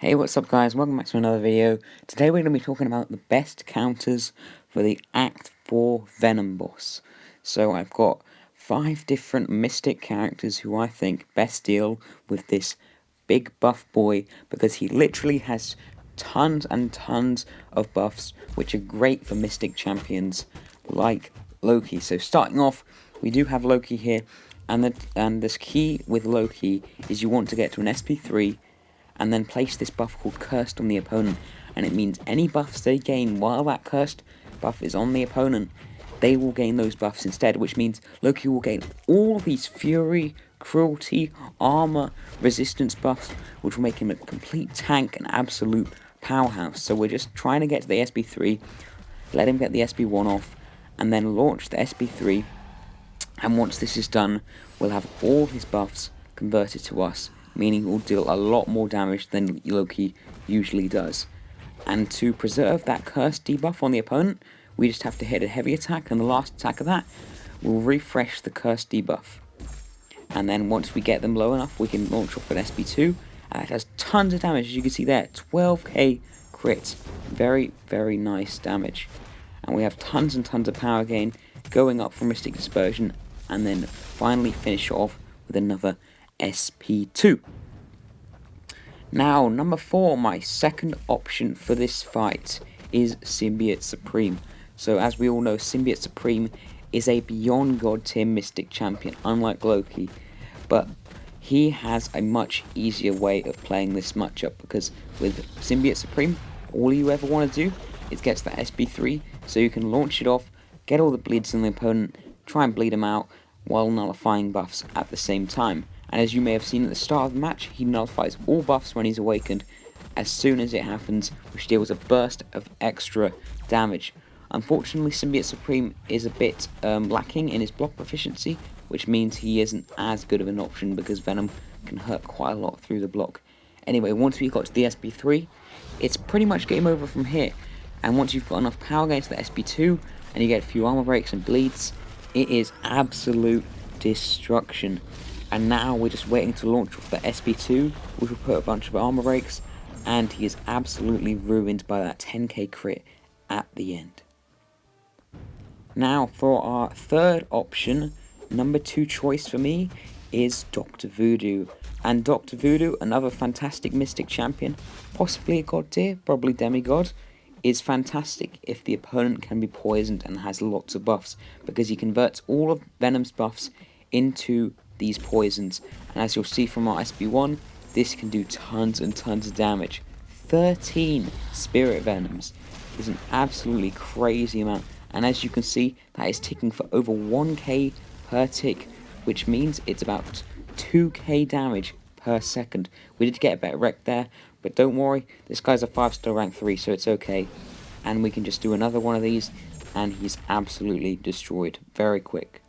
Hey, what's up guys, welcome back to another video. Today we're going to be talking about the best counters for the Act 4 Venom boss. So I've got 5 different mystic characters who I think best deal with this big buff boy, because he literally has tons and tons of buffs which are great for mystic champions like Loki. So starting off, we do have Loki here, and this key with Loki is you want to get to an SP3 and then place this buff called Cursed on the opponent, and it means any buffs they gain while that Cursed buff is on the opponent, they will gain those buffs instead, which means Loki will gain all of these Fury, Cruelty, Armor, Resistance buffs, which will make him a complete tank and absolute powerhouse. So we're just trying to get to the SB3, let him get the SB1 off, and then launch the SB3, and once this is done, we'll have all his buffs converted to us, meaning will deal a lot more damage than Loki usually does. And to preserve that curse debuff on the opponent, we just have to hit a heavy attack, and the last attack of that will refresh the curse debuff. And then once we get them low enough, we can launch off an SB2, and it has tons of damage, as you can see there, 12k crit, very, very nice damage. And we have tons and tons of power gain, going up from Mystic Dispersion, and then finally finish off with another SP2. Now, number 4, my second option for this fight is Symbiote Supreme. So as we all know, Symbiote Supreme is a beyond god tier mystic champion, unlike Loki, but he has a much easier way of playing this matchup, because with Symbiote Supreme, all you ever want to do is get to that SB3, so you can launch it off, get all the bleeds on the opponent, try and bleed him out, while nullifying buffs at the same time. And as you may have seen at the start of the match, he nullifies all buffs when he's awakened as soon as it happens, which deals a burst of extra damage. Unfortunately, Symbiote Supreme is a bit lacking in his block proficiency, which means he isn't as good of an option, because Venom can hurt quite a lot through the block. Anyway, once we got to the SB3, it's pretty much game over from here. And once you've got enough power against the SB2, and you get a few armor breaks and bleeds, it is absolute destruction. And now we're just waiting to launch off the SB2, which will put a bunch of armor breaks, and he is absolutely ruined by that 10k crit at the end. Now for our third option, number 2 choice for me is Dr. Voodoo. And Dr. Voodoo, another fantastic mystic champion, possibly a god tier, probably demigod, is fantastic if the opponent can be poisoned and has lots of buffs, because he converts all of Venom's buffs into these poisons, and as you'll see from our SB1, this can do tons and tons of damage. 13 Spirit Venoms is an absolutely crazy amount, and as you can see, that is ticking for over 1k per tick, which means it's about 2k damage per second. We did get a better wreck there, but don't worry, this guy's a 5-star rank 3, so it's okay. And we can just do another one of these, and he's absolutely destroyed very quick.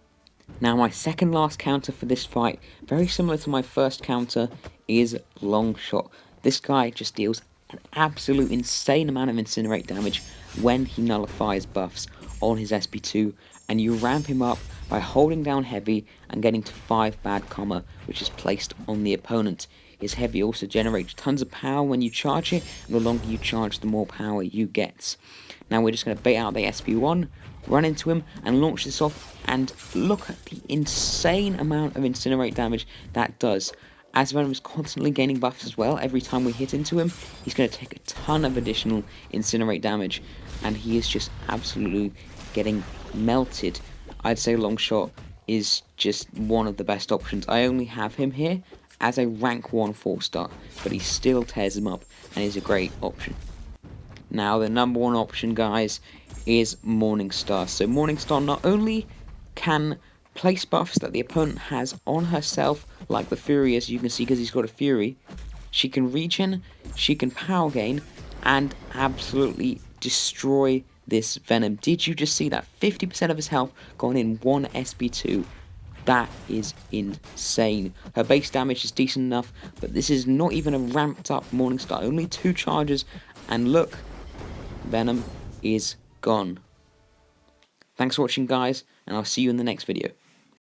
Now my second last counter for this fight, very similar to my first counter, is Longshot. This guy just deals an absolute insane amount of incinerate damage when he nullifies buffs on his SB2, and you ramp him up by holding down heavy and getting to 5 bad karma, which is placed on the opponent. His heavy also generates tons of power when you charge it, and the longer you charge, the more power you get. Now we're just going to bait out the SB1, run into him, and launch this off, and look at the insane amount of incinerate damage that does. As Venom is constantly gaining buffs as well, every time we hit into him, he's going to take a ton of additional incinerate damage, and he is just absolutely getting melted. I'd say Longshot is just one of the best options. I only have him here as a rank 1 4-star, but he still tears him up and is a great option. Now the number 1 option, guys, is Morningstar. So Morningstar not only can place buffs that the opponent has on herself, like the Fury, as you can see, because he's got a Fury, she can regen, she can power gain, and absolutely destroy this Venom. Did you just see that? 50% of his health gone in one SB2. That is insane. Her base damage is decent enough, but this is not even a ramped up Morningstar. Only 2 charges, and look, Venom is gone. Thanks for watching, guys, and I'll see you in the next video.